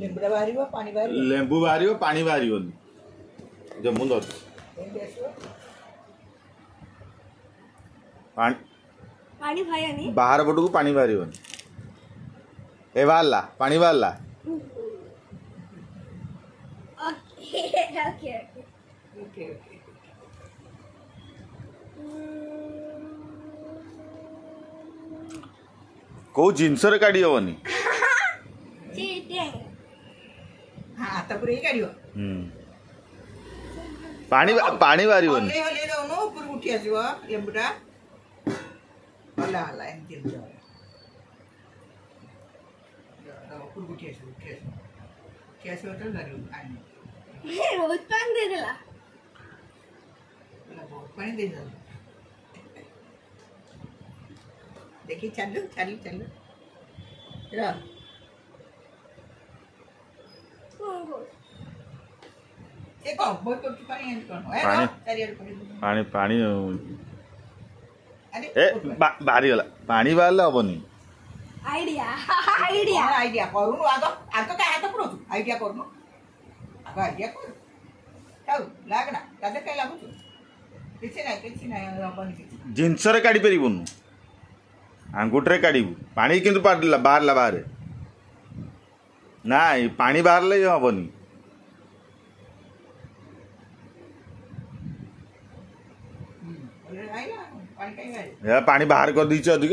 लेंबुड़ा बाहरिबो पानी बाहरिबो लेंबू बाहरिबो पानी बाहरिबोनी जो मुंद पानी भायानी बाहर पटू को पानी बाहरिबोनी ए बाहरला पानी बाहरला ओके ओके ओके ओके को जिनस रे काढी हवनी चीटिंग हां आता पुरे काढियो पानी पानी बाहरिबोनी हले हले दउनो ऊपर उठी आसीबो लेंबुड़ा हला हला एंती जो ऊपर उठी आसीबो कैसे होता गाड़ी आनी रोज पानी दे देला बहुत पानी दे दो देखिए चलो चलो चलो चलो देखो बहुत तो पानी है कौन है पानी पानी अरे ए बाहरी वाला पानी बाहरला हबनी आइडिया आइडिया आइडिया करूनु आगो आगो काय हात पुरो आइडिया करूनु आगो आइडिया कर चाउ लागना तादे काय लागु किछि ना हबनी जिनस रे काढी परिबोनु आंगुठ रे काढिबु पानी किंतु बाहरला बाहर ना पानी बाहरले हबनी आइला पानी काय पानी बाहर कर दीछ अधिक